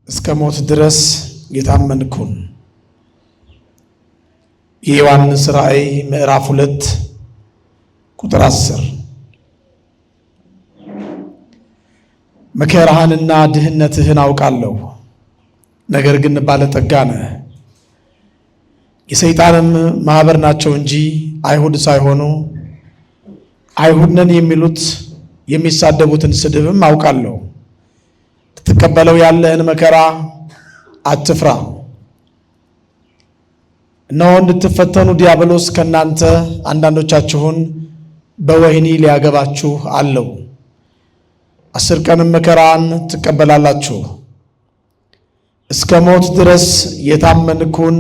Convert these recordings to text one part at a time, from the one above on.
እስከ ሞት ድረስ የታመንኩን። የዮሐንስ ራእይ ምዕራፍ 2 ቁጥር 10። መከራህንና ድህነትህን አውቃለሁ፣ ነገር ግን ባለጠጋ ነህ። የሰይጣንም ማኅበር ናቸው እንጂ አይሁድ ሳይሆኑ አይሁድ ነን የሚሉት የሚሳደቡትን ስድብም አውቃለሁ። ትቀበለው ያለህን መከራ አትፍራ። እነሆ እንድትፈተኑ ዲያብሎስ ከእናንተ አንዳንዶቻችሁን በወህኒ ሊያገባችሁ አለው። 10 ቀንም መከራን ትቀበላላችሁ። እስከ ሞት ድረስ የታመንኩን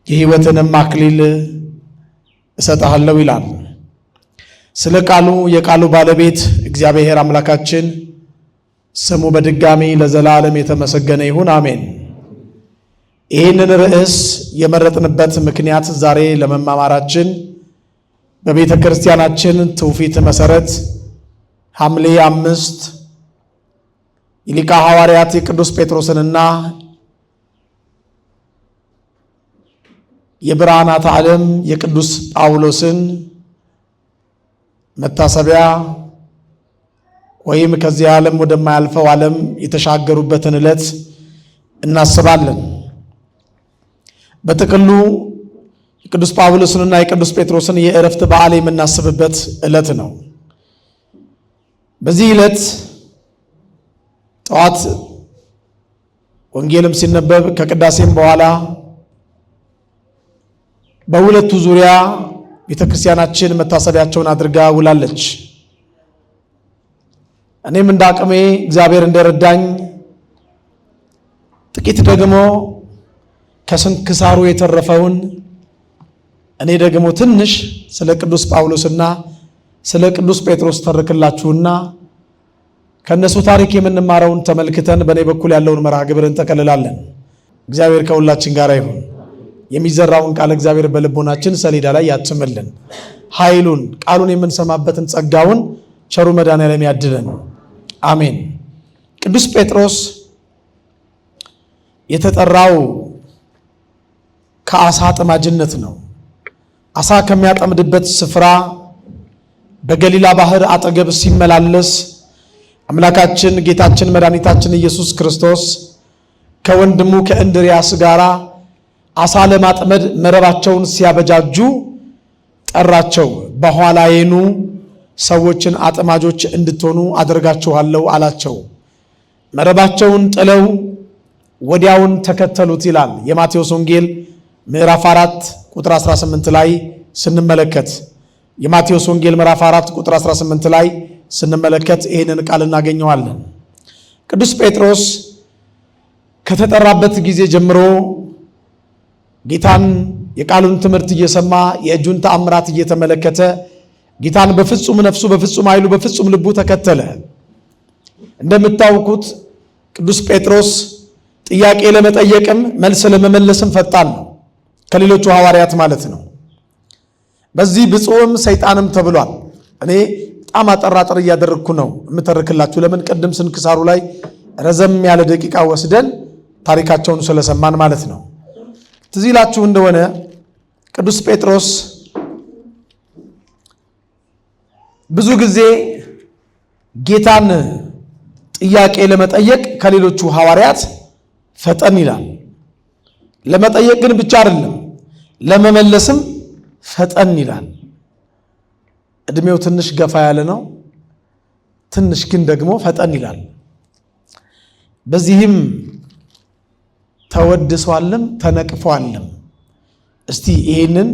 የሕይወትንም አክሊል እሰጥሃለሁ ይላል። ስለ ቃሉ የቃሉ ባለቤት እግዚአብሔር አምላካችን ስሙ በድጋሚ ለዘላለም የተመሰገነ ይሁን፣ አሜን። ይህንን ርዕስ የመረጥንበት ምክንያት ዛሬ ለመማማራችን በቤተ ክርስቲያናችን ትውፊት መሠረት ሐምሌ 5 የሊቀ ሐዋርያት የቅዱስ ጴጥሮስንና የብርሃናት ዓለም የቅዱስ ጳውሎስን መታሰቢያ ወይም ከዚህ ዓለም ወደማያልፈው ዓለም የተሻገሩበትን ዕለት እናስባለን። በጥቅሉ የቅዱስ ጳውሎስንና የቅዱስ ጴጥሮስን የዕረፍት በዓል የምናስብበት ዕለት ነው። በዚህ ዕለት ጠዋት ወንጌልም ሲነበብ ከቅዳሴም በኋላ በሁለቱ ዙሪያ ቤተ ክርስቲያናችን መታሰቢያቸውን አድርጋ ውላለች። እኔም እንደ አቅሜ እግዚአብሔር እንደረዳኝ ጥቂት ደግሞ ከስንክሳሩ የተረፈውን እኔ ደግሞ ትንሽ ስለ ቅዱስ ጳውሎስና ስለ ቅዱስ ጴጥሮስ ተርክላችሁና ከነሱ ታሪክ የምንማረውን ተመልክተን በእኔ በኩል ያለውን መርሃ ግብር እንጠቀልላለን። እግዚአብሔር ከሁላችን ጋር ይሁን። የሚዘራውን ቃል እግዚአብሔር በልቦናችን ሰሌዳ ላይ ያትምልን። ኃይሉን ቃሉን የምንሰማበትን ጸጋውን ቸሩ መድኃኔዓለም ያድለን፣ አሜን። ቅዱስ ጴጥሮስ የተጠራው ከአሳ አጥማጅነት ነው። አሳ ከሚያጠምድበት ስፍራ በገሊላ ባህር አጠገብ ሲመላለስ አምላካችን ጌታችን መድኃኒታችን ኢየሱስ ክርስቶስ ከወንድሙ ከእንድርያስ ጋር አሳ ለማጥመድ መረባቸውን ሲያበጃጁ ጠራቸው። በኋላዬ ኑ ሰዎችን አጥማጆች እንድትሆኑ አደርጋችኋለሁ አላቸው። መረባቸውን ጥለው ወዲያውን ተከተሉት ይላል የማቴዎስ ወንጌል ምዕራፍ 4 ቁጥር 18 ላይ ስንመለከት የማቴዎስ ወንጌል ምዕራፍ 4 ቁጥር 18 ላይ ስንመለከት ይህንን ቃል እናገኘዋለን። ቅዱስ ጴጥሮስ ከተጠራበት ጊዜ ጀምሮ ጌታን የቃሉን ትምህርት እየሰማ የእጁን ተአምራት እየተመለከተ ጌታን በፍጹም ነፍሱ በፍጹም ኃይሉ በፍጹም ልቡ ተከተለ። እንደምታውቁት ቅዱስ ጴጥሮስ ጥያቄ ለመጠየቅም መልስ ለመመለስም ፈጣን ነው፣ ከሌሎቹ ሐዋርያት ማለት ነው። በዚህ ብፁዕም ሰይጣንም ተብሏል። እኔ በጣም አጠራጠር እያደረግኩ ነው የምተርክላችሁ። ለምን ቅድም ስንክሳሩ ላይ ረዘም ያለ ደቂቃ ወስደን ታሪካቸውን ስለሰማን ማለት ነው። ትዝ ይላችሁ እንደሆነ ቅዱስ ጴጥሮስ ብዙ ጊዜ ጌታን ጥያቄ ለመጠየቅ ከሌሎቹ ሐዋርያት ፈጠን ይላል። ለመጠየቅ ግን ብቻ አይደለም፣ ለመመለስም ፈጠን ይላል። እድሜው ትንሽ ገፋ ያለ ነው፣ ትንሽ ግን ደግሞ ፈጠን ይላል። በዚህም ተወድሷልም ተነቅፏልም። እስቲ ይህንን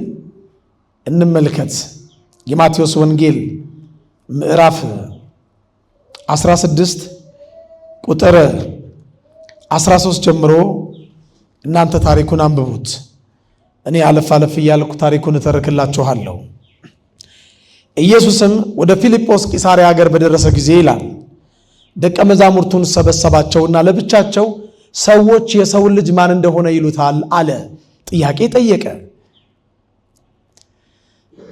እንመልከት። የማቴዎስ ወንጌል ምዕራፍ 16 ቁጥር 13 ጀምሮ እናንተ ታሪኩን አንብቡት። እኔ አለፍ አለፍ እያልኩ ታሪኩን እተርክላችኋለሁ። ኢየሱስም ወደ ፊልጶስ ቂሳርያ ሀገር በደረሰ ጊዜ ይላል ደቀ መዛሙርቱን ሰበሰባቸውና ለብቻቸው ሰዎች የሰውን ልጅ ማን እንደሆነ ይሉታል አለ። ጥያቄ ጠየቀ።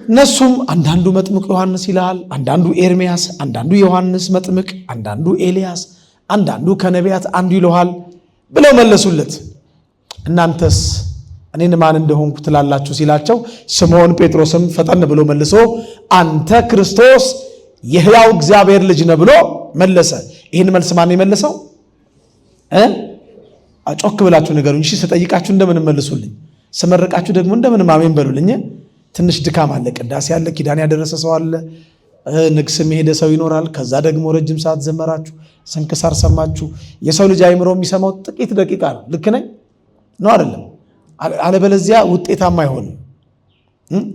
እነሱም አንዳንዱ መጥምቅ ዮሐንስ ይላል፣ አንዳንዱ ኤርምያስ፣ አንዳንዱ ዮሐንስ መጥምቅ፣ አንዳንዱ ኤልያስ፣ አንዳንዱ ከነቢያት አንዱ ይለዋል ብለው መለሱለት። እናንተስ እኔን ማን እንደሆንኩ ትላላችሁ ሲላቸው ስምዖን ጴጥሮስም ፈጠን ብሎ መልሶ አንተ ክርስቶስ የሕያው እግዚአብሔር ልጅ ነህ ብሎ መለሰ። ይህን መልስ ማን የመለሰው? ጮክ ብላችሁ ንገሩኝ። እሺ ስጠይቃችሁ እንደምን መልሱልኝ፣ ስመርቃችሁ ደግሞ እንደምን አሜን በሉልኝ። ትንሽ ድካም አለ፣ ቅዳሴ አለ፣ ኪዳን ያደረሰ ሰው አለ፣ ንግስም የሄደ ሰው ይኖራል። ከዛ ደግሞ ረጅም ሰዓት ዘመራችሁ፣ ስንክሳር ሰማችሁ። የሰው ልጅ አይምሮ የሚሰማው ጥቂት ደቂቃ ነው። ልክ ነኝ ነው አይደለም? አለበለዚያ ውጤታማ አይሆንም።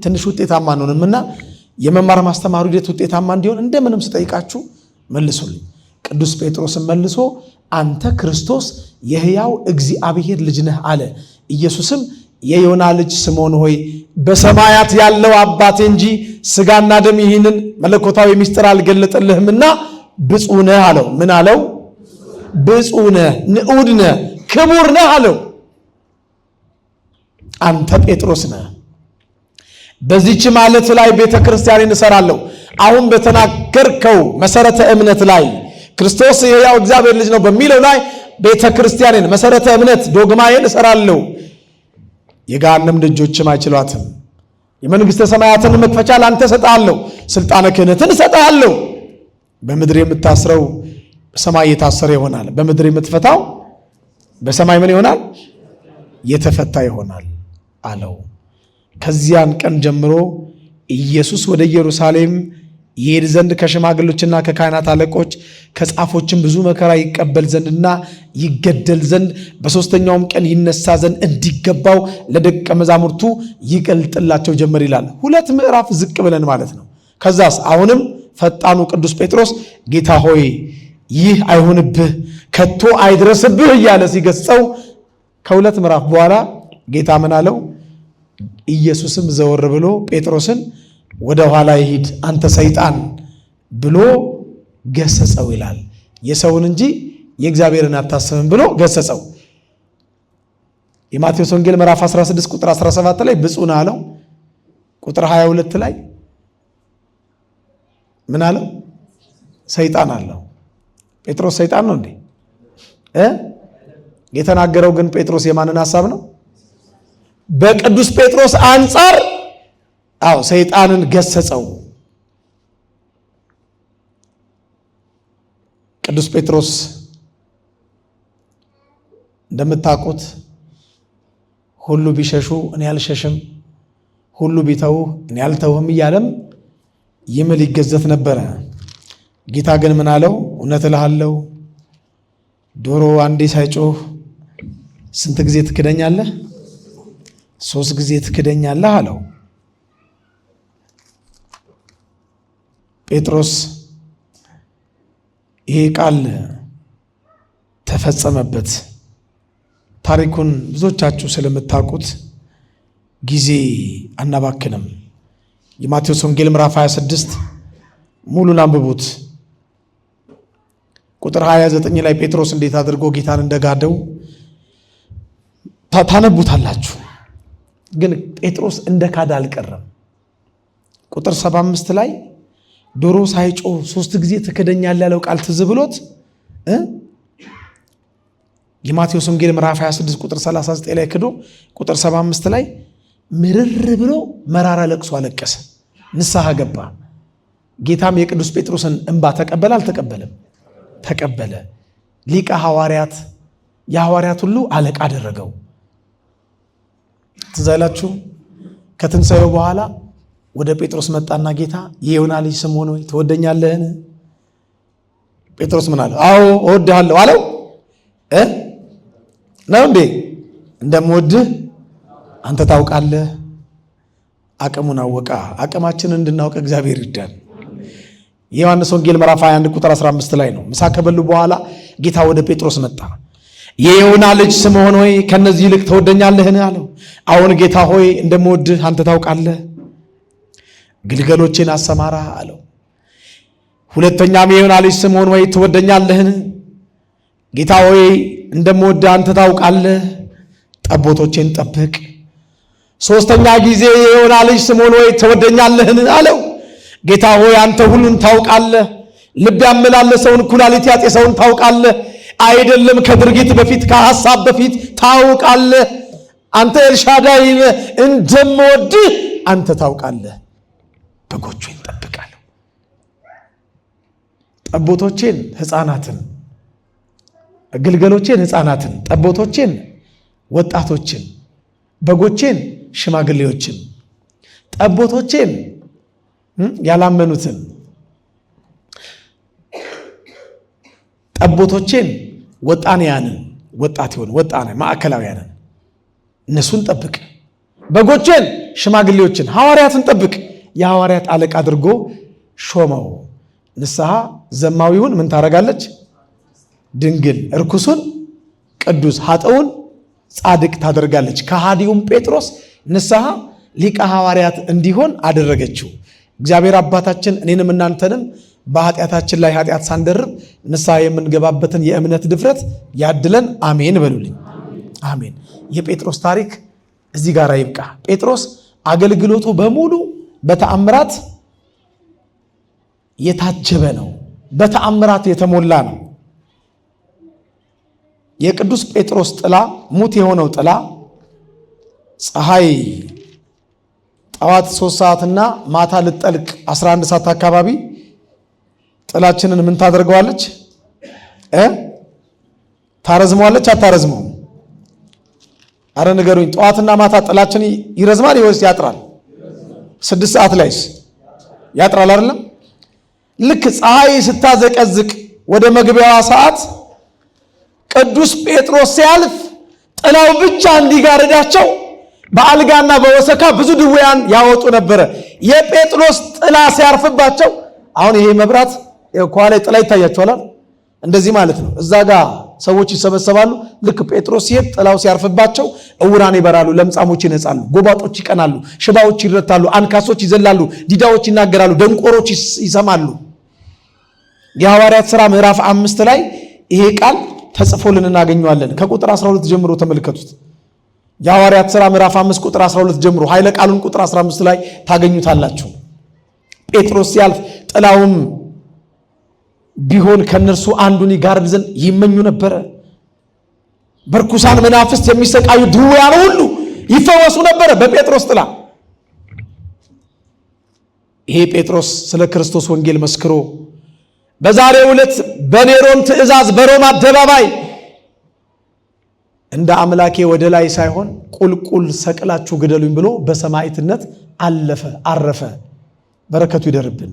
ትንሽ ውጤታማ አንሆንም እና የመማር ማስተማሩ ሂደት ውጤታማ እንዲሆን እንደምንም ስጠይቃችሁ መልሱልኝ። ቅዱስ ጴጥሮስም መልሶ አንተ ክርስቶስ የሕያው እግዚአብሔር ልጅ ነህ አለ። ኢየሱስም የዮና ልጅ ስምዖን ሆይ በሰማያት ያለው አባቴ እንጂ ሥጋና ደም ይህንን መለኮታዊ ምስጢር አልገለጠልህምና ብፁዕ ነህ አለው። ምን አለው? ብፁዕ ነህ፣ ንዑድ ነህ፣ ክቡር ነህ አለው። አንተ ጴጥሮስ ነህ፣ በዚህች ማለት ላይ ቤተ ክርስቲያንን እሰራለሁ። አሁን በተናገርከው መሰረተ እምነት ላይ ክርስቶስ የሕያው እግዚአብሔር ልጅ ነው በሚለው ላይ ቤተ ክርስቲያንን መሰረተ እምነት ዶግማዬን እሰራለሁ። የገሃነም ደጆችም አይችሏትም። የመንግሥተ ሰማያትን መክፈቻ ላንተ እሰጥሃለሁ፣ ስልጣነ ክህነትን እሰጥሃለሁ። በምድር የምታስረው በሰማይ የታሰረ ይሆናል፣ በምድር የምትፈታው በሰማይ ምን ይሆናል? የተፈታ ይሆናል አለው። ከዚያን ቀን ጀምሮ ኢየሱስ ወደ ኢየሩሳሌም ይሄድ ዘንድ ከሽማግሎችና ከካህናት አለቆች ከጻፎችም ብዙ መከራ ይቀበል ዘንድና ይገደል ዘንድ በሦስተኛውም ቀን ይነሳ ዘንድ እንዲገባው ለደቀ መዛሙርቱ ይገልጥላቸው ጀመር ይላል። 2 ምዕራፍ ዝቅ ብለን ማለት ነው። ከዛስ አሁንም ፈጣኑ ቅዱስ ጴጥሮስ ጌታ ሆይ ይህ አይሁንብህ፣ ከቶ አይድረስብህ እያለ ሲገሥጸው ከ2 ምዕራፍ በኋላ ጌታ ምን አለው? ኢየሱስም ዘወር ብሎ ጴጥሮስን ወደ ኋላ ይሂድ አንተ ሰይጣን ብሎ ገሰጸው ይላል። የሰውን እንጂ የእግዚአብሔርን አታስብም ብሎ ገሰጸው። የማቴዎስ ወንጌል ምዕራፍ 16 ቁጥር 17 ላይ ብፁዕ ነህ አለው። ቁጥር 22 ላይ ምን አለው? ሰይጣን አለው። ጴጥሮስ ሰይጣን ነው እንዴ? የተናገረው ግን ጴጥሮስ የማንን ሐሳብ ነው? በቅዱስ ጴጥሮስ አንጻር ሰይጣንን ገሰጸው። ቅዱስ ጴጥሮስ እንደምታውቁት ሁሉ ቢሸሹ እኔ አልሸሽም፣ ሁሉ ቢተው እኔ አልተውህም እያለም ይምል ይገዘት ነበረ። ጌታ ግን ምን አለው? እውነት እልሃለሁ ዶሮ አንዴ ሳይጮህ ስንት ጊዜ ትክደኛለህ? 3 ጊዜ ትክደኛለህ አለው። ጴጥሮስ ይሄ ቃል ተፈጸመበት። ታሪኩን ብዙዎቻችሁ ስለምታውቁት ጊዜ አናባክንም። የማቴዎስ ወንጌል ምዕራፍ 26 ሙሉን አንብቡት። ቁጥር 29 ላይ ጴጥሮስ እንዴት አድርጎ ጌታን እንደጋደው ታነቡታላችሁ። ግን ጴጥሮስ እንደ ካዳ አልቀረም። ቁጥር 75 ላይ ዶሮ ሳይጮህ 3 ጊዜ ትክደኛለህ ያለው ቃል ትዝ ብሎት የማቴዎስ ወንጌል ምዕራፍ 26 ቁጥር 39 ላይ ክዶ ቁጥር 75 ላይ ምርር ብሎ መራራ ለቅሶ አለቀሰ፣ ንስሐ ገባ። ጌታም የቅዱስ ጴጥሮስን እንባ ተቀበለ አልተቀበለም? ተቀበለ። ሊቀ ሐዋርያት የሐዋርያት ሁሉ አለቃ አደረገው። ትዝ አይላችሁ? ከትንሣኤው በኋላ ወደ ጴጥሮስ መጣና ጌታ የዮና ልጅ ስምዖን ሆይ ትወደኛለህን? ጴጥሮስ ምን አለ? አዎ እወድሃለሁ አለው። ነው እንዴ? እንደምወድህ አንተ ታውቃለህ። አቅሙን አወቃ። አቅማችንን እንድናውቅ እግዚአብሔር ይርዳን። የዮሐንስ ወንጌል ምዕራፍ 21 ቁጥር 15 ላይ ነው። ምሳ ከበሉ በኋላ ጌታ ወደ ጴጥሮስ መጣ። የዮና ልጅ ስምዖን ሆይ ከነዚህ ይልቅ ትወደኛለህን አለው። አሁን ጌታ ሆይ እንደምወድህ አንተ ታውቃለህ፣ ግልገሎቼን አሰማራ አለው። ሁለተኛም የዮና ልጅ ስምዖን ሆይ ትወደኛለህን? ጌታ ሆይ እንደምወድህ አንተ ታውቃለህ፣ ጠቦቶቼን ጠብቅ። ሶስተኛ ጊዜ የዮና ልጅ ስምዖን ሆይ ትወደኛለህን አለው። ጌታ ሆይ አንተ ሁሉን ታውቃለህ፣ ልብ ያመላለሰውን ኩላሊት ያጤሰውን ታውቃለህ። አይደለም ከድርጊት በፊት ከሐሳብ በፊት ታውቃለህ። አንተ ኤልሻዳይ እንደምወድህ አንተ ታውቃለህ። በጎቼን እጠብቃለሁ። ጠቦቶቼን ሕፃናትን፣ ግልገሎቼን ሕፃናትን፣ ጠቦቶቼን ወጣቶችን፣ በጎቼን ሽማግሌዎችን፣ ጠቦቶቼን ያላመኑትን፣ ጠቦቶቼን ወጣንያንን፣ ወጣት ይሆን ወጣና ማዕከላውያንን እነሱን ጠብቅ። በጎቼን ሽማግሌዎችን ሐዋርያትን ጠብቅ። የሐዋርያት አለቃ አድርጎ ሾመው። ንስሐ ዘማዊውን ምን ታረጋለች? ድንግል፣ እርኩሱን ቅዱስ፣ ኃጥኡን ጻድቅ ታደርጋለች። ከሃዲውን ጴጥሮስ ንስሐ ሊቀ ሐዋርያት እንዲሆን አደረገችው። እግዚአብሔር አባታችን እኔንም እናንተንም በኃጢአታችን ላይ ኃጢአት ሳንደርብ ንስሐ የምንገባበትን የእምነት ድፍረት ያድለን። አሜን በሉልኝ። አሜን። የጴጥሮስ ታሪክ እዚህ ጋር ይብቃ። ጴጥሮስ አገልግሎቱ በሙሉ በተአምራት የታጀበ ነው። በተአምራት የተሞላ ነው። የቅዱስ ጴጥሮስ ጥላ፣ ሙት የሆነው ጥላ ፀሐይ ጠዋት 3 ሰዓትና ማታ ልጠልቅ 11 ሰዓት አካባቢ ጥላችንን ምን ታደርገዋለች? ታረዝመዋለች? አታረዝመው? አረ ንገሩኝ። ጠዋትና ማታ ጥላችን ይረዝማል ወይስ ያጥራል? 6 ሰዓት ላይስ ያጥራል አይደለም? ልክ ፀሐይ ስታዘቀዝቅ ወደ መግቢያዋ ሰዓት ቅዱስ ጴጥሮስ ሲያልፍ ጥላው ብቻ እንዲጋርዳቸው በአልጋና በወሰካ ብዙ ድውያን ያወጡ ነበረ። የጴጥሮስ ጥላ ሲያርፍባቸው፣ አሁን ይሄ መብራት ከኋላ ጥላ ይታያቸዋል። እንደዚህ ማለት ነው። እዛ ጋር ሰዎች ይሰበሰባሉ። ልክ ጴጥሮስ ሲሄድ ጥላው ሲያርፍባቸው ዕውራን ይበራሉ፣ ለምጻሞች ይነጻሉ፣ ጎባጦች ይቀናሉ፣ ሽባዎች ይረታሉ፣ አንካሶች ይዘላሉ፣ ዲዳዎች ይናገራሉ፣ ደንቆሮች ይሰማሉ። የሐዋርያት ሥራ ምዕራፍ 5 ላይ ይሄ ቃል ተጽፎልን እናገኘዋለን። ከቁጥር 12 ጀምሮ ተመልከቱት። የሐዋርያት ሥራ ምዕራፍ 5 ቁጥር 12 ጀምሮ ኃይለ ቃሉን ቁጥር 15 ላይ ታገኙታላችሁ። ጴጥሮስ ሲያልፍ ጥላውም ቢሆን ከነርሱ አንዱን ይጋርድ ዘንድ ይመኙ ነበረ። በርኩሳን መናፍስት የሚሰቃዩ ድውያን ሁሉ ይፈወሱ ነበረ በጴጥሮስ ጥላ። ይሄ ጴጥሮስ ስለ ክርስቶስ ወንጌል መስክሮ በዛሬው ዕለት በኔሮን ትእዛዝ በሮማ አደባባይ እንደ አምላኬ ወደ ላይ ሳይሆን ቁልቁል ሰቅላችሁ ግደሉኝ ብሎ በሰማዕትነት አረፈ። በረከቱ ይደርብን።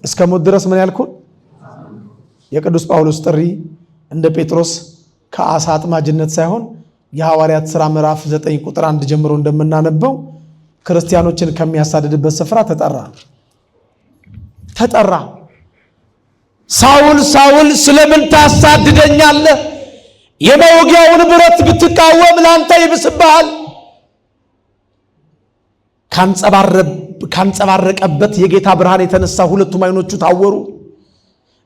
እስከ ሞት ድረስ ምን ያልኩን? የቅዱስ ጳውሎስ ጥሪ እንደ ጴጥሮስ ከአሳ አጥማጅነት ሳይሆን የሐዋርያት ሥራ ምዕራፍ 9 ቁጥር 1 ጀምሮ እንደምናነበው ክርስቲያኖችን ከሚያሳድድበት ስፍራ ተጠራ። ሳውል ሳውል ስለምን ታሳድደኛለህ? የመውጊያውን ብረት ብትቃወም ላንተ ይብስብሃል። ካንጸባረቀበት የጌታ ብርሃን የተነሳ ሁለቱም ዓይኖቹ ታወሩ።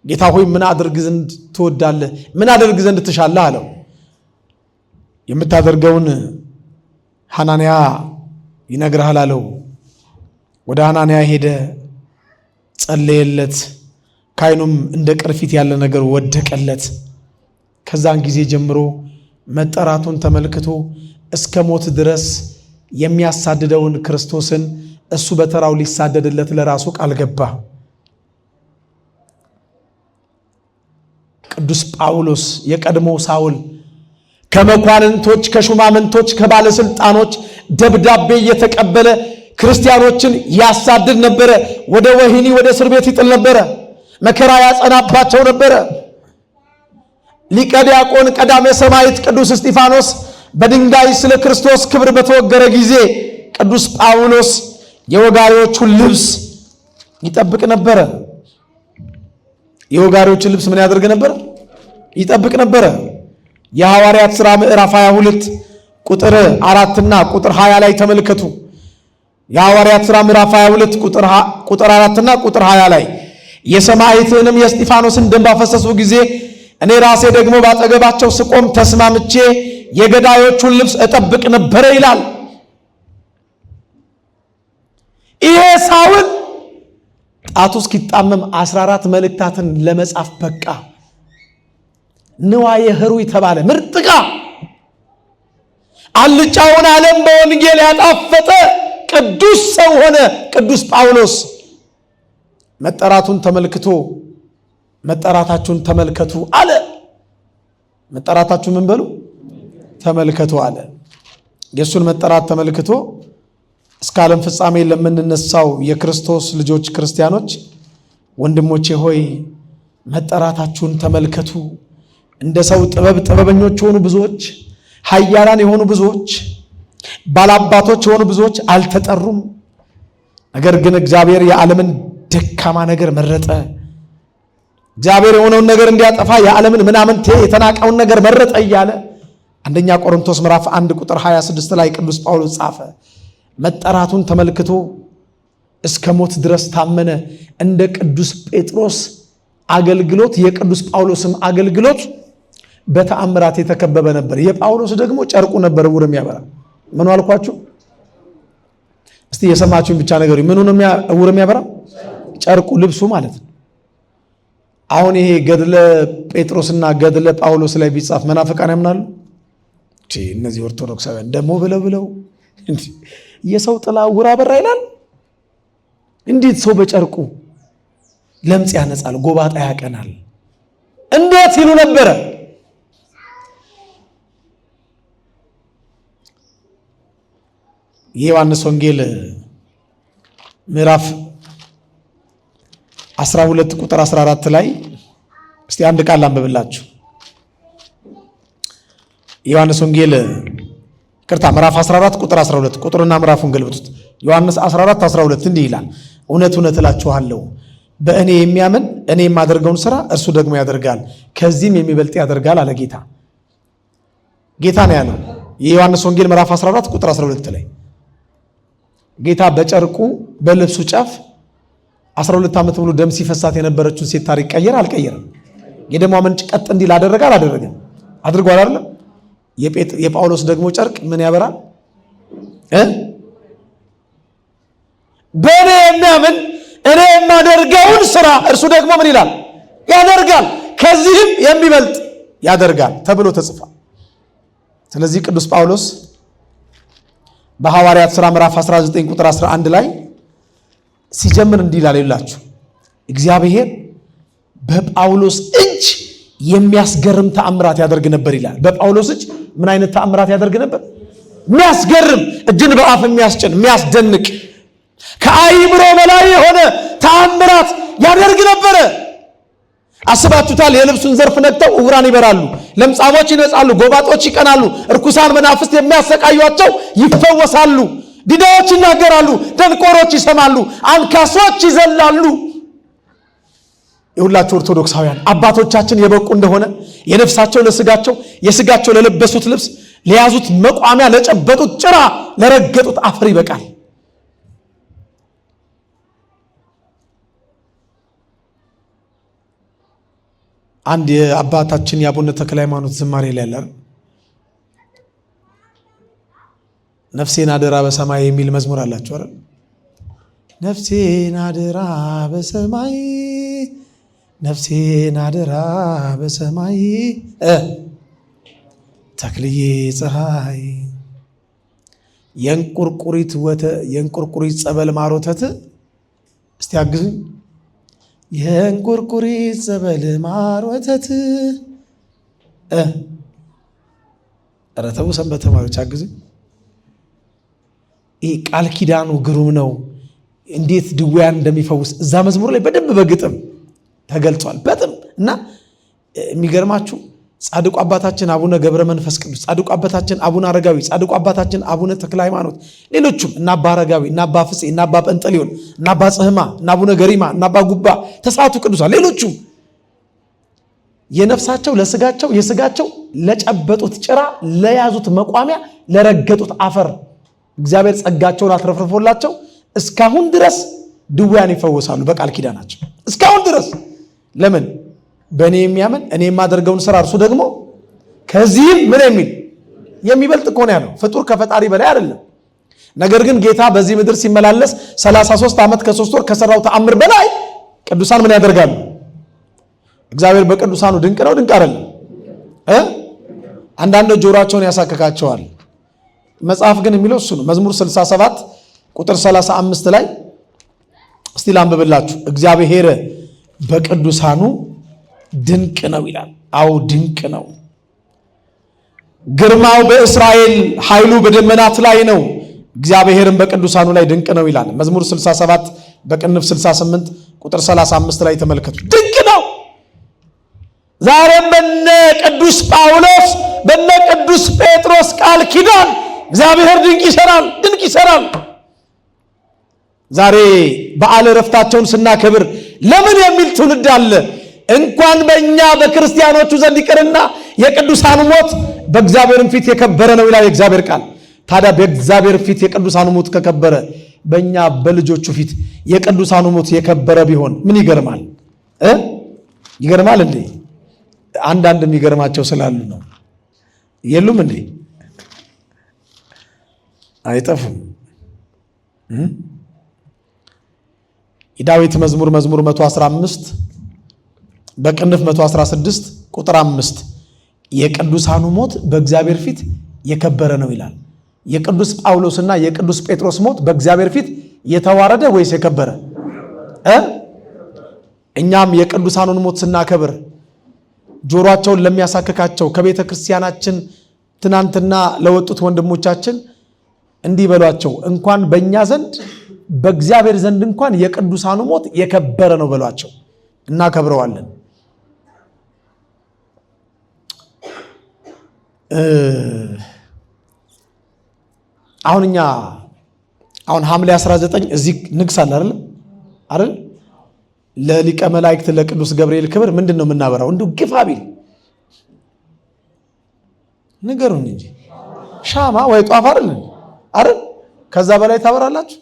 ጌታ ሆይ ምን አደርግ ዘንድ ትወዳለህ? ምን አደርግ ዘንድ ትሻለህ አለው። የምታደርገውን ሐናንያ ይነግርሃል አለው። ወደ ሐናንያ ሄደ፣ ጸለየለት። ከዓይኑም እንደ ቅርፊት ያለ ነገር ወደቀለት። ከዛን ጊዜ ጀምሮ መጠራቱን ተመልክቶ እስከ ሞት ድረስ የሚያሳድደውን ክርስቶስን እሱ በተራው ሊሳደድለት ለራሱ ቃል ገባ። ቅዱስ ጳውሎስ የቀድሞ ሳውል ከመኳንንቶች፣ ከሹማምንቶች፣ ከባለስልጣኖች ደብዳቤ እየተቀበለ ክርስቲያኖችን ያሳድድ ነበረ። ወደ ወህኒ ወደ እስር ቤት ይጥል ነበረ። መከራ ያጸናባቸው ነበረ። ሊቀ ዲያቆን ቀዳሜ ሰማዕት ቅዱስ እስጢፋኖስ በድንጋይ ስለ ክርስቶስ ክብር በተወገረ ጊዜ ቅዱስ ጳውሎስ የወጋሪዎቹን ልብስ ይጠብቅ ነበረ። የወጋሪዎቹን ልብስ ምን ያደርግ ነበር? ይጠብቅ ነበረ። የሐዋርያት ሥራ ምዕራፍ 22 ቁጥር 4 እና ቁጥር 20 ላይ ተመልከቱ። የሐዋርያት ሥራ ምዕራፍ 22 ቁጥር 4 እና ቁጥር 20 ላይ የሰማዕትንም የእስጢፋኖስን ደም ባፈሰሱ ጊዜ እኔ ራሴ ደግሞ ባጠገባቸው ስቆም ተስማምቼ የገዳዮቹን ልብስ እጠብቅ ነበረ ይላል። ይሄ ሳውል ጣቱ እስኪጣመም 14 መልእክታትን ለመጻፍ በቃ። ንዋየ ህሩይ ተባለ። ምርጥ ዕቃ አልጫውን ዓለም በወንጌል ያጣፈጠ ቅዱስ ሰው ሆነ ቅዱስ ጳውሎስ። መጠራቱን ተመልክቶ መጠራታችሁን ተመልከቱ አለ። መጠራታችሁ ምን በሉ ተመልከቱ አለ። የእሱን መጠራት ተመልክቶ እስከ ዓለም ፍጻሜ ለምንነሳው የክርስቶስ ልጆች ክርስቲያኖች ወንድሞቼ ሆይ መጠራታችሁን ተመልከቱ። እንደ ሰው ጥበበኞች የሆኑ ብዙዎች፣ ኃያላን የሆኑ ብዙዎች፣ ባላባቶች የሆኑ ብዙዎች አልተጠሩም። ነገር ግን እግዚአብሔር የዓለምን ደካማ ነገር መረጠ። እግዚአብሔር የሆነውን ነገር እንዲያጠፋ የዓለምን ምናምንቴ የተናቀውን ነገር መረጠ እያለ አንደኛ ቆሮንቶስ ምዕራፍ 1 ቁጥር 26 ላይ ቅዱስ ጳውሎስ ጻፈ። መጠራቱን ተመልክቶ እስከ ሞት ድረስ ታመነ። እንደ ቅዱስ ጴጥሮስ አገልግሎት የቅዱስ ጳውሎስም አገልግሎት በተአምራት የተከበበ ነበር። የጳውሎስ ደግሞ ጨርቁ ነበር ዕውር የሚያበራ። ምኑ አልኳችሁ? እስቲ የሰማችሁን ብቻ ነገሩ። ምኑ ነው ዕውር የሚያበራ? ጨርቁ፣ ልብሱ ማለት ነው። አሁን ይሄ ገድለ ጴጥሮስና ገድለ ጳውሎስ ላይ ቢጻፍ መናፍቃን ያምናሉ? እነዚህ ኦርቶዶክሳውያን ደግሞ ብለው የሰው ጥላ ዕውር አበራ ይላል። እንዴት ሰው በጨርቁ ለምጽ ያነጻል፣ ጎባጣ ያቀናል? እንዴት ይሉ ነበረ። የዮሐንስ ወንጌል ምዕራፍ 12 ቁጥር 14 ላይ እስቲ አንድ ቃል አንብብላችሁ። ዮሐንስ ወንጌል ምዕራፍ 14 ቁጥር 12 ቁጥሩና ምዕራፉን ገልብጡት። ዮሐንስ 14 12 እንዲህ ይላል፣ እውነት እውነት እላችኋለሁ በእኔ የሚያምን እኔ የማደርገውን ሥራ እርሱ ደግሞ ያደርጋል፣ ከዚህም የሚበልጥ ያደርጋል አለ ጌታ። ጌታ ነው ያለው። የዮሐንስ ወንጌል ምዕራፍ 14 ቁጥር 12 ላይ ጌታ በጨርቁ በልብሱ ጫፍ 12 ዓመት ሙሉ ደም ሲፈሳት የነበረችውን ሴት ታሪክ ቀየረ አልቀየረም? የደሟ ምንጭ ቀጥ እንዲል አደረገ አላደረገም? አድርጓል አይደለም? የጳውሎስ ደግሞ ጨርቅ ምን ያበራል? በእኔ የሚያምን እኔ የማደርገውን ሥራ እርሱ ደግሞ ምን ይላል? ያደርጋል፣ ከዚህም የሚበልጥ ያደርጋል ተብሎ ተጽፏል። ስለዚህ ቅዱስ ጳውሎስ በሐዋርያት ሥራ ምዕራፍ 19 ቁጥር 11 ላይ ሲጀምር እንዲህ ይላል፣ ይላችሁ እግዚአብሔር በጳውሎስ እጅ የሚያስገርም ተአምራት ያደርግ ነበር ይላል። በጳውሎስ እጅ ምን አይነት ተአምራት ያደርግ ነበር? የሚያስገርም፣ እጅን በአፍ የሚያስጭን፣ የሚያስደንቅ፣ ከአይምሮ በላይ የሆነ ተአምራት ያደርግ ነበረ። አስባችሁታል? የልብሱን ዘርፍ ነክተው ዕውራን ይበራሉ፣ ለምጻሞች ይነጻሉ፣ ጎባጦች ይቀናሉ፣ እርኩሳን መናፍስት የሚያሰቃዩቸው ይፈወሳሉ፣ ዲዳዎች ይናገራሉ፣ ደንቆሮች ይሰማሉ፣ አንካሶች ይዘላሉ። የሁላችሁ ኦርቶዶክሳውያን አባቶቻችን የበቁ እንደሆነ የነፍሳቸው ለስጋቸው፣ የስጋቸው ለለበሱት ልብስ፣ ለያዙት መቋሚያ፣ ለጨበጡት ጭራ፣ ለረገጡት አፈር ይበቃል። አንድ የአባታችን የአቡነ ተክለ ሃይማኖት ዝማሬ ላይ ያለ ነፍሴን አደራ በሰማይ የሚል መዝሙር አላቸው አይደል? ነፍሴን አደራ በሰማይ፣ ነፍሴን አደራ በሰማይ ተክልዬ ፀሐይ የእንቁርቁሪት ጸበል ማር ወተት። እስቲ አግዙኝ። የእንቁርቁሪት ጸበል ማር ወተት። ኧረ ተው ሰንበት ተማሪዎች አግዙኝ። ይህ ቃል ኪዳኑ ግሩም ነው። እንዴት ድውያን እንደሚፈውስ እዛ መዝሙር ላይ በደንብ በግጥም ተገልጿል። በጥም እና የሚገርማችሁ ጻድቁ አባታችን አቡነ ገብረ መንፈስ ቅዱስ፣ ጻድቁ አባታችን አቡነ አረጋዊ፣ ጻድቁ አባታችን አቡነ ተክለ ሃይማኖት፣ ሌሎቹም እና አባ አረጋዊ እና አባ ፍፄ እና አባ ጰንጠሊዮን እና አባ ጽህማ እና አቡነ ገሪማ እና አባ ጉባ ተስዓቱ ቅዱሳን፣ ሌሎቹም የነፍሳቸው ለስጋቸው፣ የስጋቸው ለጨበጡት ጭራ፣ ለያዙት መቋሚያ፣ ለረገጡት አፈር እግዚአብሔር ጸጋቸውን አትረፍርፎላቸው እስካሁን ድረስ ድውያን ይፈወሳሉ በቃል ኪዳናቸው እስካሁን ድረስ። ለምን? በእኔ የሚያምን እኔ የማደርገውን ሥራ እርሱ ደግሞ ከዚህም ምን የሚበልጥ እኮ ነው ያለው። ፍጡር ከፈጣሪ በላይ አይደለም። ነገር ግን ጌታ በዚህ ምድር ሲመላለስ 33 ዓመት ከ3 ወር ከሰራው ተአምር በላይ ቅዱሳን ምን ያደርጋሉ? እግዚአብሔር በቅዱሳኑ ድንቅ ነው ድንቅ አይደለም? አንዳንድ ጆሮአቸውን ያሳከካቸዋል። መጽሐፍ ግን የሚለው እሱ ነው። መዝሙር 67 ቁጥር 35 ላይ እስቲ ላንብብላችሁ። እግዚአብሔር በቅዱሳኑ ድንቅ ነው ይላል። አዎ ድንቅ ነው። ግርማው በእስራኤል ኃይሉ በደመናት ላይ ነው። እግዚአብሔርም በቅዱሳኑ ላይ ድንቅ ነው ይላል። መዝሙር 67 በቅንፍ 68 ቁጥር 35 ላይ ተመልከቱ። ድንቅ ነው። ዛሬም በነ ቅዱስ ጳውሎስ በነ ቅዱስ ጴጥሮስ ቃል ኪዳን እግዚአብሔር ድንቅ ይሰራል፣ ድንቅ ይሰራል። ዛሬ በዓለ ዕረፍታቸውን ስናከብር ለምን የሚል ትውልድ አለ። እንኳን በእኛ በክርስቲያኖቹ ዘንድ ይቅርና የቅዱሳኑ ሞት በእግዚአብሔርም ፊት የከበረ ነው ይላል የእግዚአብሔር ቃል። ታዲያ በእግዚአብሔር ፊት የቅዱሳኑ ሞት ከከበረ በእኛ በልጆቹ ፊት የቅዱሳኑ ሞት የከበረ ቢሆን ምን ይገርማል? ይገርማል እንዴ? አንዳንድ የሚገርማቸው ስላሉ ነው። የሉም እንዴ? አይጠፉም። የዳዊት መዝሙር 115 በቅንፍ 116 ቁጥር 5 የቅዱሳኑ ሞት በእግዚአብሔር ፊት የከበረ ነው ይላል። የቅዱስ ጳውሎስና የቅዱስ ጴጥሮስ ሞት በእግዚአብሔር ፊት የተዋረደ ወይስ የከበረ? እኛም የቅዱሳኑን ሞት ስናከብር ጆሮአቸውን ለሚያሳክካቸው ከቤተ ክርስቲያናችን ትናንትና ለወጡት ወንድሞቻችን እንዲህ በሏቸው፣ እንኳን በእኛ ዘንድ በእግዚአብሔር ዘንድ እንኳን የቅዱሳኑ ሞት የከበረ ነው በሏቸው። እናከብረዋለን። አሁን ሐምሌ 19 እዚህ ንግስ አለ አይደል? ለሊቀ መላእክት ለቅዱስ ገብርኤል ክብር ምንድን ነው የምናበራው? እንዲሁ ግፋ ቢል ንገሩን እንጂ ሻማ ወይ ጧፍ አይደል? ከዛ በላይ ታበራላችሁ?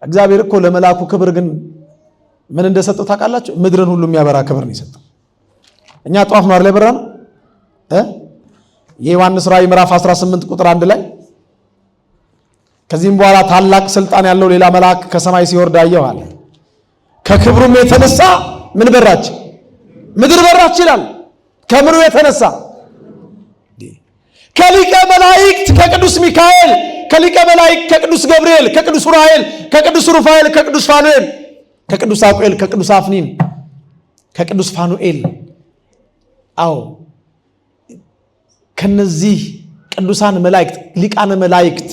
እግዚአብሔር እኮ ለመላኩ ክብር ግን ምን እንደሰጠው ታውቃላችሁ? ምድርን ሁሉ የሚያበራ ክብር ነው የሰጠው። እኛ ጧፍ ነው አይደል ያበራነው? የዮሐንስ ራእይ ምዕራፍ 18 ቁጥር 1 ላይ ከዚህም በኋላ ታላቅ ስልጣን ያለው ሌላ መልአክ ከሰማይ ሲወርድ አየሁ አለ። ከክብሩም የተነሳ ምን በራች? ምድር በራች ይላል። ከምኑ የተነሳ? ከሊቀ መላእክት ከቅዱስ ሚካኤል፣ ከሊቀ መላእክት ከቅዱስ ገብርኤል፣ ከቅዱስ ኡራኤል፣ ከቅዱስ ሩፋኤል፣ ከቅዱስ ፋኑኤል፣ ከቅዱስ አቁኤል፣ ከቅዱስ አፍኒን፣ ከቅዱስ ፋኑኤል፣ አዎ ከነዚህ ቅዱሳን መላእክት ሊቃነ መላእክት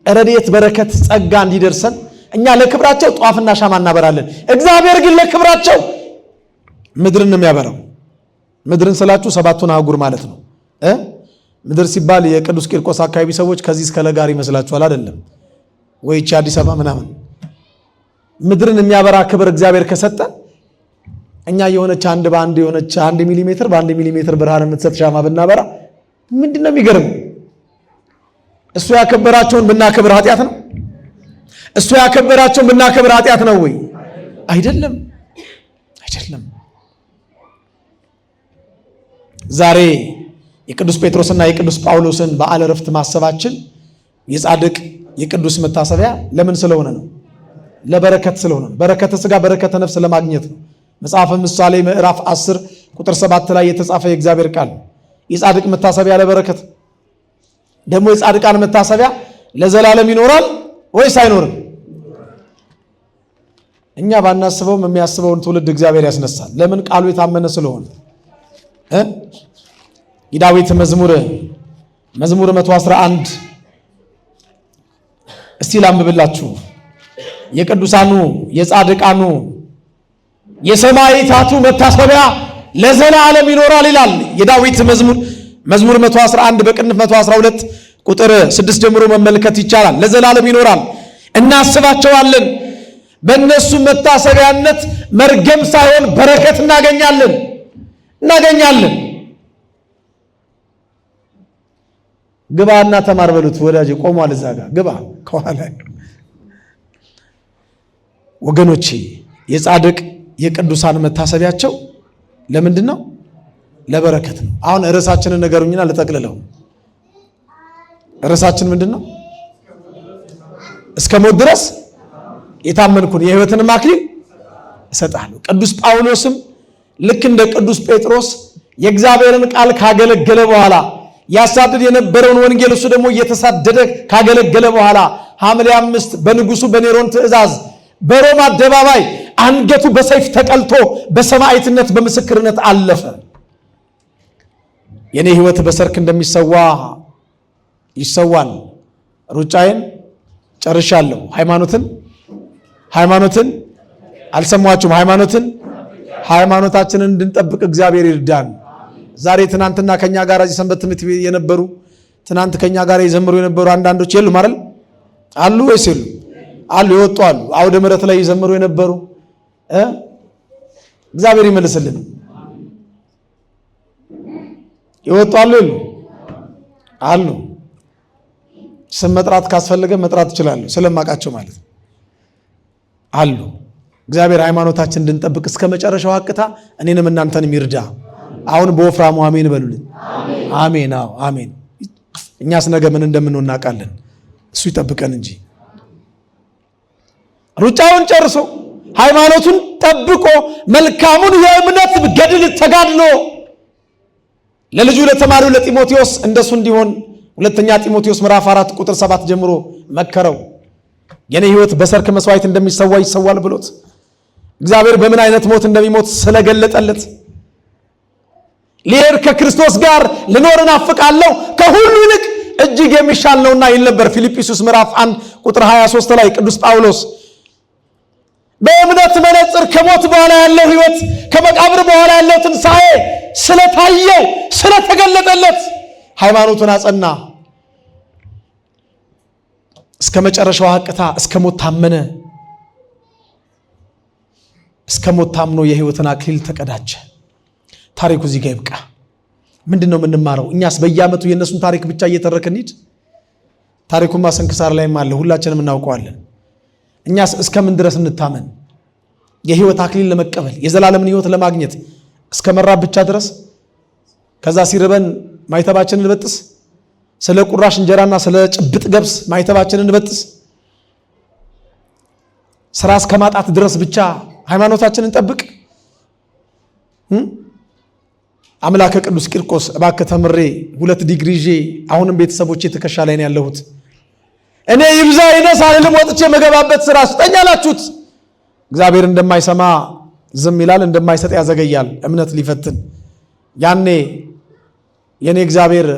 ረድኤት በረከት ጸጋ እንዲደርሰን እኛ ለክብራቸው ጧፍና ሻማ እናበራለን። እግዚአብሔር ግን ለክብራቸው ምድርን ነው የሚያበራው። ምድርን ስላችሁ ሰባቱን አህጉር ማለት ነው። ምድር ሲባል የቅዱስ ቂርቆስ አካባቢ ሰዎች ከዚህ እስከ ለጋር ይመስላችኋል? አይደለም ወይ? እቺ አዲስ አበባ ምናምን ምድርን የሚያበራ ክብር እግዚአብሔር ከሰጠ እኛ የሆነች አንድ ሚሊሜትር በአንድ ሚሊሜትር ብርሃን የምትሰጥ ሻማ ብናበራ ምንድነው የሚገርም? እሱ ያከበራቸውን ብናከብር ኃጢአት ነው? እሱ ያከበራቸውን ብናከብር ኃጢአት ነው ወይ? አይደለም። ዛሬ የቅዱስ ጴጥሮስና የቅዱስ ጳውሎስን በዓለ ዕረፍት ማሰባችን የጻድቅ የቅዱስ መታሰቢያ ለምን ስለሆነ ነው? ለበረከት ስለሆነ ነው። በረከተ ሥጋ በረከተ ነፍስ ለማግኘት ነው። መጽሐፈ ምሳሌ ምዕራፍ 10 ቁጥር 7 ላይ የተጻፈ የእግዚአብሔር ቃል የጻድቅ መታሰቢያ ለበረከት፣ ደግሞ የጻድቃን መታሰቢያ ለዘላለም ይኖራል ወይስ አይኖርም? እኛ ባናስበውም የሚያስበውን ትውልድ እግዚአብሔር ያስነሳል። ለምን? ቃሉ የታመነ ስለሆነ። የዳዊት መዝሙር 111 እስቲ ላንብብላችሁ። የቅዱሳኑ የጻድቃኑ የሰማዕታቱ መታሰቢያ ለዘላለም ይኖራል ይላል የዳዊት መዝሙር 111 በቅንፍ 112 ቁጥር 6 ጀምሮ መመልከት ይቻላል። ለዘላለም ይኖራል፣ እናስባቸዋለን። በእነሱ መታሰቢያነት መርገም ሳይሆን በረከት እናገኛለን። ግባና ተማር በሉት ወዳጅ፣ ቆሟል እዛ ጋር ግባ ከኋላ። ወገኖቼ የጻድቅ የቅዱሳን መታሰቢያቸው ለምንድን ነው? ለበረከት ነው። አሁን ርዕሳችንን ነገሩኝና ልጠቅልለው። ርዕሳችን ምንድን ነው? እስከ ሞት ድረስ የታመንኩን የሕይወትን አክሊል እሰጣለሁ። ቅዱስ ጳውሎስም ልክ እንደ ቅዱስ ጴጥሮስ የእግዚአብሔርን ቃል ካገለገለ በኋላ ያሳድድ የነበረውን ወንጌል እሱ ደግሞ እየተሳደደ ካገለገለ በኋላ ሐምሌ 5 በንጉሱ በኔሮን ትእዛዝ በሮማ አደባባይ አንገቱ በሰይፍ ተቀልቶ በሰማዕትነት በምስክርነት አለፈ። የኔ ሕይወት በሰርክ እንደሚሰዋ ይሰዋል። ሩጫዬን ጨርሻለሁ። ሃይማኖትን አልሰማችሁም? ሃይማኖታችንን እንድንጠብቅ እግዚአብሔር ይርዳን። ዛሬ ትናንትና ከኛ ጋር እዚህ ሰንበት ትምህርት ቤት የነበሩ ትናንት ከኛ ጋር ይዘምሩ የነበሩ አንዳንዶች የሉም አይደል? አሉ ወይስ የሉ? አሉ፣ ይወጡ አሉ። አውደ ምሕረት ላይ ይዘምሩ የነበሩ እግዚአብሔር ይመልስልን። ይወጡ አሉ የሉ? አሉ። ስም መጥራት ካስፈለገ መጥራት እችላለሁ ስለማውቃቸው ማለት አሉ። እግዚአብሔር ሃይማኖታችን እንድንጠብቅ እስከ መጨረሻው አቅታ እኔንም እናንተንም ይርዳ። አሁን በወፍራሙ አሜን በሉልኝ። አሜን። አዎ አሜን። እኛስ ነገ ምን እንደምንሆን እናውቃለን። እሱ ይጠብቀን እንጂ ሩጫውን ጨርሶ ሃይማኖቱን ጠብቆ መልካሙን የእምነት ገድል ተጋድሎ ለልጁ ለተማሪው ለጢሞቴዎስ እንደሱ እንዲሆን ሁለተኛ ጢሞቴዎስ ምዕራፍ 4 ቁጥር 7 ጀምሮ መከረው። የኔ ሕይወት በሰርክ መስዋዕት እንደሚሰዋ ይሰዋል ብሎት እግዚአብሔር በምን አይነት ሞት እንደሚሞት ስለገለጠለት ሊሄድ ከክርስቶስ ጋር ልኖር እናፍቃለሁ ከሁሉ ይልቅ እጅግ የሚሻል ነውና ይል ነበር ፊልጵስዩስ ምዕራፍ 1 ቁጥር 23 ላይ ቅዱስ ጳውሎስ። በእምነት መነጽር ከሞት በኋላ ያለው ሕይወት ከመቃብር በኋላ ያለው ትንሣኤ ስለታየው ስለተገለጠለት ሃይማኖቱን አጸና። እስከ መጨረሻው አቅታ እስከ ሞት ታመነ። እስከ ሞት ታምኖ የሕይወትን አክሊል ተቀዳጀ። ታሪኩ እዚህ ጋር ይብቃ። ምንድነው የምንማረው? እኛስ በየዓመቱ የእነሱን ታሪክ ብቻ እየተረክን ሂድ? ታሪኩማ ስንክሳር ላይም አለ፣ ሁላችንም እናውቀዋለን። እኛስ እስከምን ድረስ እንታመን? የሕይወት አክሊል ለመቀበል የዘላለምን ሕይወት ለማግኘት እስከ መራብ ብቻ ድረስ? ከዛ ሲርበን ማይተባችንን እንበጥስ? ስለ ቁራሽ እንጀራና ስለ ጭብጥ ገብስ ማይተባችንን እንበጥስ? ስራ እስከ ማጣት ድረስ ብቻ ሃይማኖታችንን እንጠብቅ? አምላከ ቅዱስ ቂርቆስ እባክህ ተምሬ 2 ዲግሪ ይዤ አሁንም ቤተሰቦቼ ትከሻ ላይ ነው ያለሁት፣ እኔ ይብዛ ይነስ አልልም፣ ወጥቼ መገባበት ስራ ስጠኝ አላችሁት። እግዚአብሔር እንደማይሰማ ዝም ይላል፣ እንደማይሰጥ ያዘገያል እምነት ሊፈትን። ያኔ የኔ እግዚአብሔር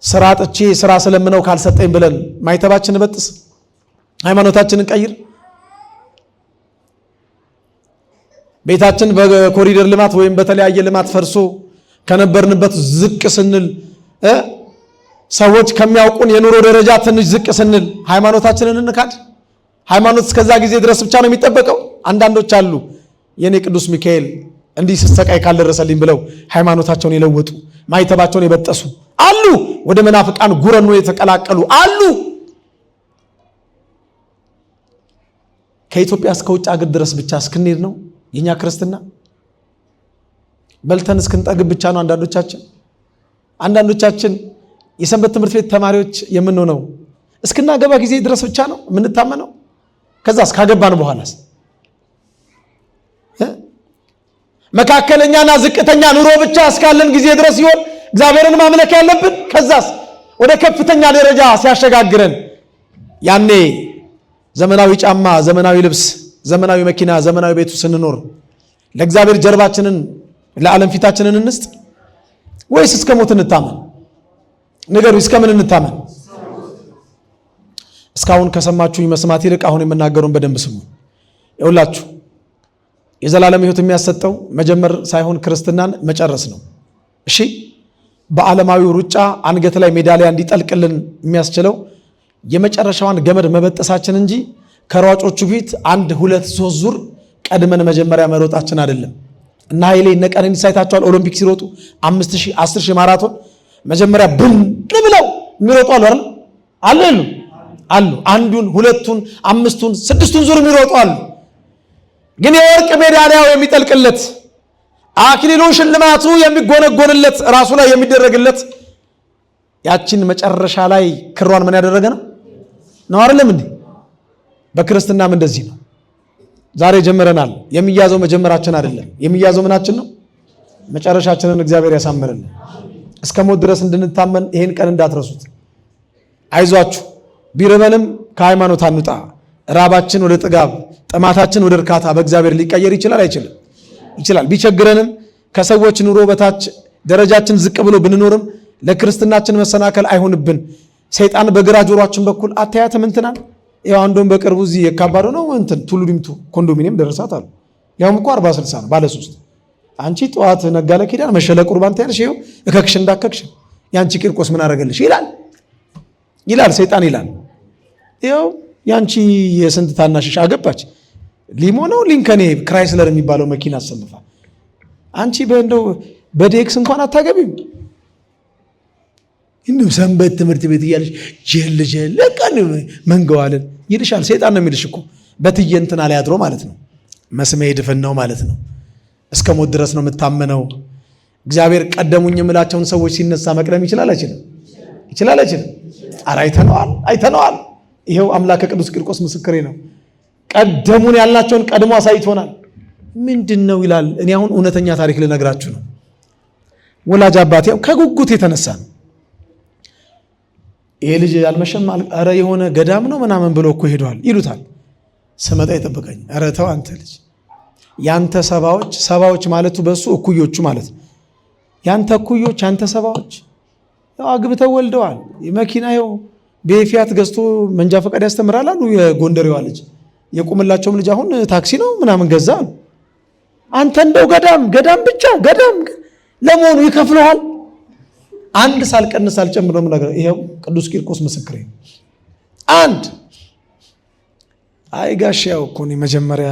ስራ ጥቼ ስራ ስለምነው ካልሰጠኝ ብለን ማይተባችን በጥስ ሃይማኖታችንን ቀይር። ቤታችን በኮሪደር ልማት ወይም በተለያየ ልማት ፈርሶ ከነበርንበት ዝቅ ስንል ሰዎች ከሚያውቁን የኑሮ ደረጃ ትንሽ ዝቅ ስንል ሃይማኖታችንን እንካድ? ሃይማኖት እስከዛ ጊዜ ድረስ ብቻ ነው የሚጠበቀው? አንዳንዶች አሉ የኔ ቅዱስ ሚካኤል እንዲህ ሲሰቃይ ካልደረሰልኝ ብለው ሃይማኖታቸውን የለወጡ ማይተባቸውን የበጠሱ አሉ። ወደ መናፍቃን ጉረኖ የተቀላቀሉ አሉ። ከኢትዮጵያ እስከ ውጭ አገር ድረስ ብቻ እስክንሄድ ነው የኛ ክርስትና? በልተን እስክንጠግብ ብቻ ነው አንዳንዶቻችን የሰንበት ትምህርት ቤት ተማሪዎች የምንሆነው እስክናገባ ጊዜ ድረስ ብቻ ነው የምንታመነው? ከዛስ ካገባን በኋላስ? መካከለኛና ዝቅተኛ ኑሮ ብቻ እስካለን ጊዜ ድረስ ይሆን እግዚአብሔርን ማምለክ ያለብን? ከዛስ ወደ ከፍተኛ ደረጃ ሲያሸጋግረን ያኔ ዘመናዊ ጫማ፣ ዘመናዊ ልብስ፣ ዘመናዊ መኪና፣ ዘመናዊ ቤቱ ስንኖር ለእግዚአብሔር ጀርባችንን ለዓለም ፊታችንን እንስጥ ወይስ እስከ ሞት እንታመን? ነገሩ እስከምን እንታመን? እስካሁን ከሰማችሁኝ መስማት ይልቅ አሁን የምናገሩን በደንብ ስሙ። ይኸውላችሁ የዘላለም ሕይወት የሚያሰጠው መጀመር ሳይሆን ክርስትናን መጨረስ ነው። እሺ፣ በዓለማዊው ሩጫ አንገት ላይ ሜዳሊያ እንዲጠልቅልን የሚያስችለው የመጨረሻዋን ገመድ መበጠሳችን እንጂ ከሯጮቹ ፊት 1 2 3 ዙር ቀድመን መጀመሪያ መሮጣችን አይደለም። እና ኃይሌ እነ ቀነኒሳ አይታችኋል። ኦሎምፒክ ሲሮጡ 5000 10000 ማራቶን መጀመሪያ ብን ብለው የሚሮጡ አሉ አይደል? አሉ። 1ዱን 2ቱን 5ቱን 6ቱን ዙር የሚሮጡ አሉ። ግን የወርቅ ሜዳሊያው የሚጠልቅለት አክሊሉ ሽልማቱ የሚጎነጎንለት ራሱ ላይ የሚደረግለት ያችን መጨረሻ ላይ ክሯን ምን ያደረገ ነው አይደለም እንዴ? በክርስትናም እንደዚህ ነው። ዛሬ ጀምረናል። የሚያዘው መጀመራችን አይደለም። የሚያዘው ምናችን ነው? መጨረሻችንን እግዚአብሔር ያሳምርልን። እስከ ሞት ድረስ እንድንታመን ይሄን ቀን እንዳትረሱት። አይዟችሁ። ቢርበንም ከሃይማኖት አንውጣ። ራባችን ወደ ጥጋብ፣ ጥማታችን ወደ እርካታ በእግዚአብሔር ሊቀየር ይችላል አይችልም? ይችላል። ቢቸግረንም ከሰዎች ኑሮ በታች ደረጃችን ዝቅ ብሎ ብንኖርም ለክርስትናችን መሰናከል አይሆንብን። ሰይጣን በግራ ጆሮአችን በኩል አታያትም እንትናል። ያው አንዱን በቅርቡ እዚህ የካባዶ ነው እንትን ቱሉ ዲምቱ ኮንዶሚኒየም ደረሳት አሉ። ያውም እኮ 40/60 ነው ባለ 3። አንቺ ጠዋት ነጋለ ኪዳን መሸለ ቁርባን ታያለሽ። ይኸው እከክሽ እንዳከክሽ ያንቺ ቂርቆስ ምን አደረገልሽ ይላል ሰይጣን ይላል። ይኸው ያንቺ የስንት ታናሽሽ አገባች ሊሞ ነው ሊንከኔ ክራይስለር የሚባለው መኪና አሰልፋ አንቺ በእንደው በዴክስ እንኳን አታገቢም። እንደው ሰንበት ትምህርት ቤት እያለሽ ጀል ለቀን መንገዋለን ይልሻል። ሰይጣን ነው የሚልሽ እኮ በትየንትና ላይ አድሮ ማለት ነው። መስሜ ድፍን ነው ማለት ነው። እስከ ሞት ድረስ ነው የምታመነው። እግዚአብሔር ቀደሙኝ የምላቸውን ሰዎች ሲነሳ መቅደም ይችላል አይችልም? ይችላል አይችልም? ኧረ አይተነዋል። ይሄው አምላከ ቅዱስ ቂርቆስ ምስክሬ ነው። ቀደሙን ያልናቸውን ቀድሞ አሳይቶናል። ምንድን ነው ይላል። እኔ አሁን እውነተኛ ታሪክ ልነግራችሁ ነው። ወላጅ አባቴ ከጉጉት የተነሳ ነው። ይሄ ልጅ አልመሸም፣ ኧረ የሆነ ገዳም ነው ምናምን ብሎ እኮ ሄዷል ይሉታል። ስመጣ ይጠብቀኝ። ኧረ ተው አንተ ልጅ ያንተ ሰባዎች ማለቱ በሱ እኩዮቹ ማለት ነው። ያንተ እኩዮች ያንተ ሰባዎች ያው አግብተው ወልደዋል። መኪና ይኸው ቤፊያት ገዝቶ መንጃ ፈቃድ ያስተምራል አሉ። የጎንደሬዋ ልጅ የቁምላቸውም ልጅ አሁን ታክሲ ነው ምናምን ገዛ አሉ። አንተ እንደው ገዳም ብቻ ገዳም ለመሆኑ ይከፍለዋል? አንድ ሳልቀንስ ሳልጨምር ነው ነገር። ይሄው ቅዱስ ቂርቆስ ምስክሬ ነው። አንድ አይ ጋሽ ያው እኮ እኔ መጀመሪያ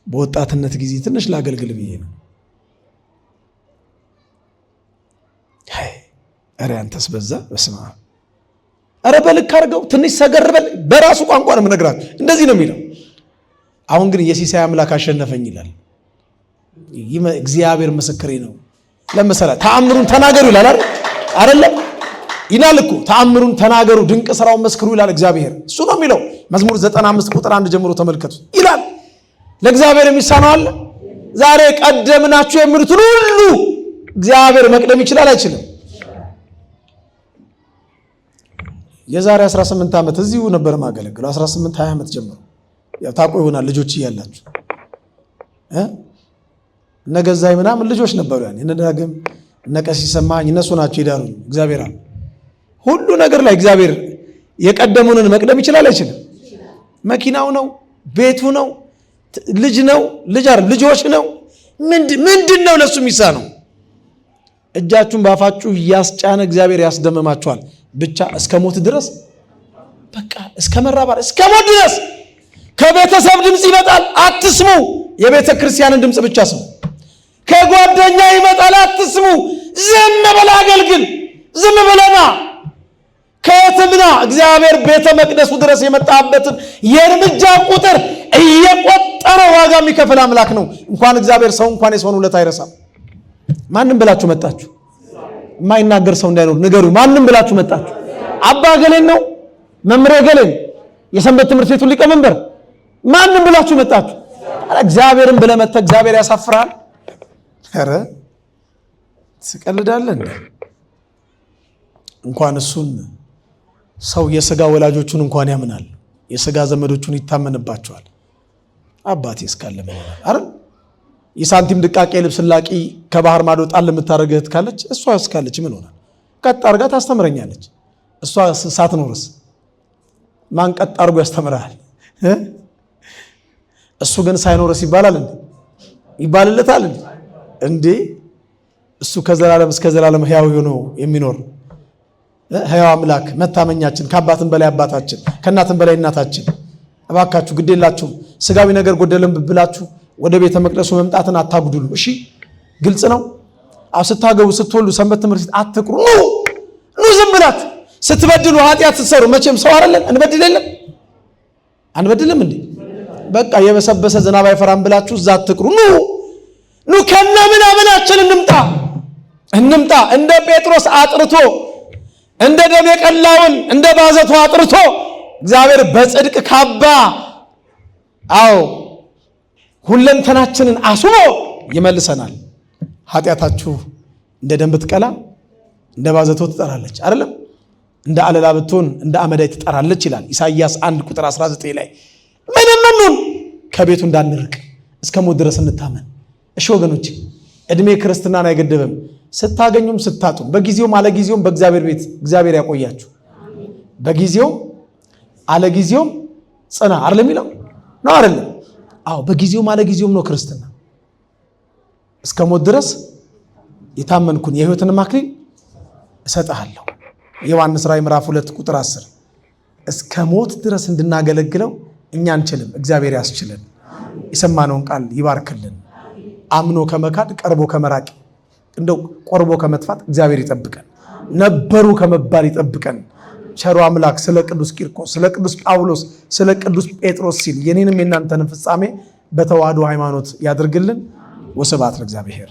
በወጣትነት ጊዜ ትንሽ ላገልግል ብዬ ነው። ኧረ አንተስ በዛ በስመ አብ። ኧረ በልክ አድርገው ትንሽ ሰገርበል። በራሱ ቋንቋ ነው የምነግራችሁ። እንደዚህ ነው የሚለው። አሁን ግን የሲሳይ አምላክ አሸነፈኝ ይላል። እግዚአብሔር ምስክሬ ነው። ለምሳሌ ተአምሩን ተናገሩ ይላል አይደለም? ይላል እኮ ተአምሩን ተናገሩ፣ ድንቅ ስራውን መስክሩ ይላል እግዚአብሔር። እሱ ነው የሚለው። መዝሙር 95 ቁጥር 1 ጀምሮ ተመልከቱ ይላል። ለእግዚአብሔር የሚሳነው አለ? ዛሬ ቀደምናችሁ የሚሉትን ሁሉ እግዚአብሔር መቅደም ይችላል አይችልም? የዛሬ 18 ዓመት እዚሁ ነበር ማገለግለው 18 20 ዓመት ጀምሮ ያው ታቆ ይሆናል ልጆች እያላችሁ ነገዛይ ምናምን ልጆች ነበሩ። ያን እነዳግም እነቀሲስ ሰማኝ እነሱ ናቸው ይዳሩ። እግዚአብሔር አለ ሁሉ ነገር ላይ እግዚአብሔር የቀደሙንን መቅደም ይችላል አይችልም? መኪናው ነው፣ ቤቱ ነው፣ ልጅ ነው፣ ልጆች ነው። ምንድን ነው ለሱ የሚሳነው? እጃችሁን ባፋችሁ እያስጫነ እግዚአብሔር ያስደምማችኋል። ብቻ እስከ ሞት ድረስ በቃ እስከ መራባር እስከ ሞት ድረስ ከቤተሰብ ድምፅ ይመጣል፣ አትስሙ። የቤተ ክርስቲያንን ድምፅ ብቻ ስሙ። ከጓደኛ ይመጣል፣ አትስሙ። ዝም ብለህ አገልግል። ዝም ብለና ከየትምና እግዚአብሔር ቤተ መቅደሱ ድረስ የመጣበትን የእርምጃ ቁጥር እየቆጠረ ዋጋ የሚከፍል አምላክ ነው። እንኳን እግዚአብሔር ሰው እንኳን የሰውን ውለታ አይረሳም። ማንም ብላችሁ መጣችሁ? የማይናገር ሰው እንዳይኖር ንገሩ። ማንም ብላችሁ መጣችሁ? አባ ገሌን ነው መምሬ ገሌን የሰንበት ትምህርት ቤቱ ሊቀመንበር ማንም ብላችሁ መጣችሁ? እግዚአብሔርን ብለህ መጥተህ እግዚአብሔር ያሳፍራል። ኧረ ትቀልዳለህ እንዴ? እንኳን እሱን ሰው የሥጋ ወላጆቹን እንኳን ያምናል። የሥጋ ዘመዶቹን ይታመንባቸዋል። አባቴ እስካለ ምን ይሆናል? አረ የሳንቲም ድቃቄ ልብስ ላቂ ከባህር ማዶ ጣል የምታደርግ እህት ካለች እሷ እስካለች ምን ሆናል? ቀጥ አድርጋ ታስተምረኛለች። እሷ ሳትኖርስ ማን ቀጥ አድርጎ ያስተምራል? እሱ ግን ሳይኖርስ ይባላል እንዴ? ይባልለታል እንዴ? እሱ ከዘላለም እስከ ዘላለም ሕያው ሆኖ የሚኖር ሕያው አምላክ መታመኛችን፣ ከአባትን በላይ አባታችን፣ ከእናትን በላይ እናታችን። እባካችሁ ግዴላችሁም ስጋዊ ነገር ጎደለም ብላችሁ ወደ ቤተ መቅደሱ መምጣትን አታጉድሉ። እሺ ግልጽ ነው። ስታገቡ ስትወልዱ ሰንበት ትምህርት ቤት አትቅሩ። ኑ ዝም ብላት ስትበድሉ ኃጢአት ስትሰሩ መቼም ሰው አይደለን እንበድል የለም አንበድልም እንዴ? በቃ የበሰበሰ ዝናብ አይፈራም ብላችሁ እዛ አትቅሩ። ኑ ከነምናምናችን እንምጣ። እንደ ጴጥሮስ አጥርቶ እንደ ደም የቀላውን እንደ ባዘቱ አጥርቶ እግዚአብሔር በጽድቅ ካባ ሁለንተናችንን አስቦ ይመልሰናል። ኃጢአታችሁ እንደ ደም ብትቀላ እንደ ባዘቶ ትጠራለች አይደለም? እንደ አለላ ብትሆን እንደ አመዳይ ትጠራለች ይላል ኢሳይያስ 1:19 ላይ። ምንም ከቤቱ እንዳንርቅ እስከ ሞት ድረስ እንታመን። እሺ ወገኖች፣ እድሜ ክርስትናን አይገድብም። ስታገኙም ስታጡም በጊዜውም አለጊዜውም በእግዚአብሔር ቤት እግዚአብሔር ያቆያችሁ። በጊዜው አለጊዜውም ጽና አይደለም የሚለው ነው አይደለም? አዎ በጊዜውም አለጊዜውም ነው ክርስትና። እስከ ሞት ድረስ የታመንኩን የሕይወትን አክሊል እሰጥሃለሁ። ዮሐንስ ራዕይ ምዕራፍ 2:10 እስከ ሞት ድረስ እንድናገለግለው እኛ አንችልም፣ እግዚአብሔር ያስችልን። የሰማነውን ቃል ይባርክልን። አምኖ ከመካድ ቀርቦ ከመራቅ እንደው ቆርቦ ከመጥፋት እግዚአብሔር ይጠብቀን። ነበሩ ከመባል ይጠብቀን። ቸሩ አምላክ ስለ ቅዱስ ቂርቆስ፣ ስለ ቅዱስ ጳውሎስ፣ ስለ ቅዱስ ጴጥሮስ ሲል የኔንም የናንተንም ፍጻሜ በተዋህዶ ሃይማኖት ያድርግልን። ወስብሐት ለእግዚአብሔር።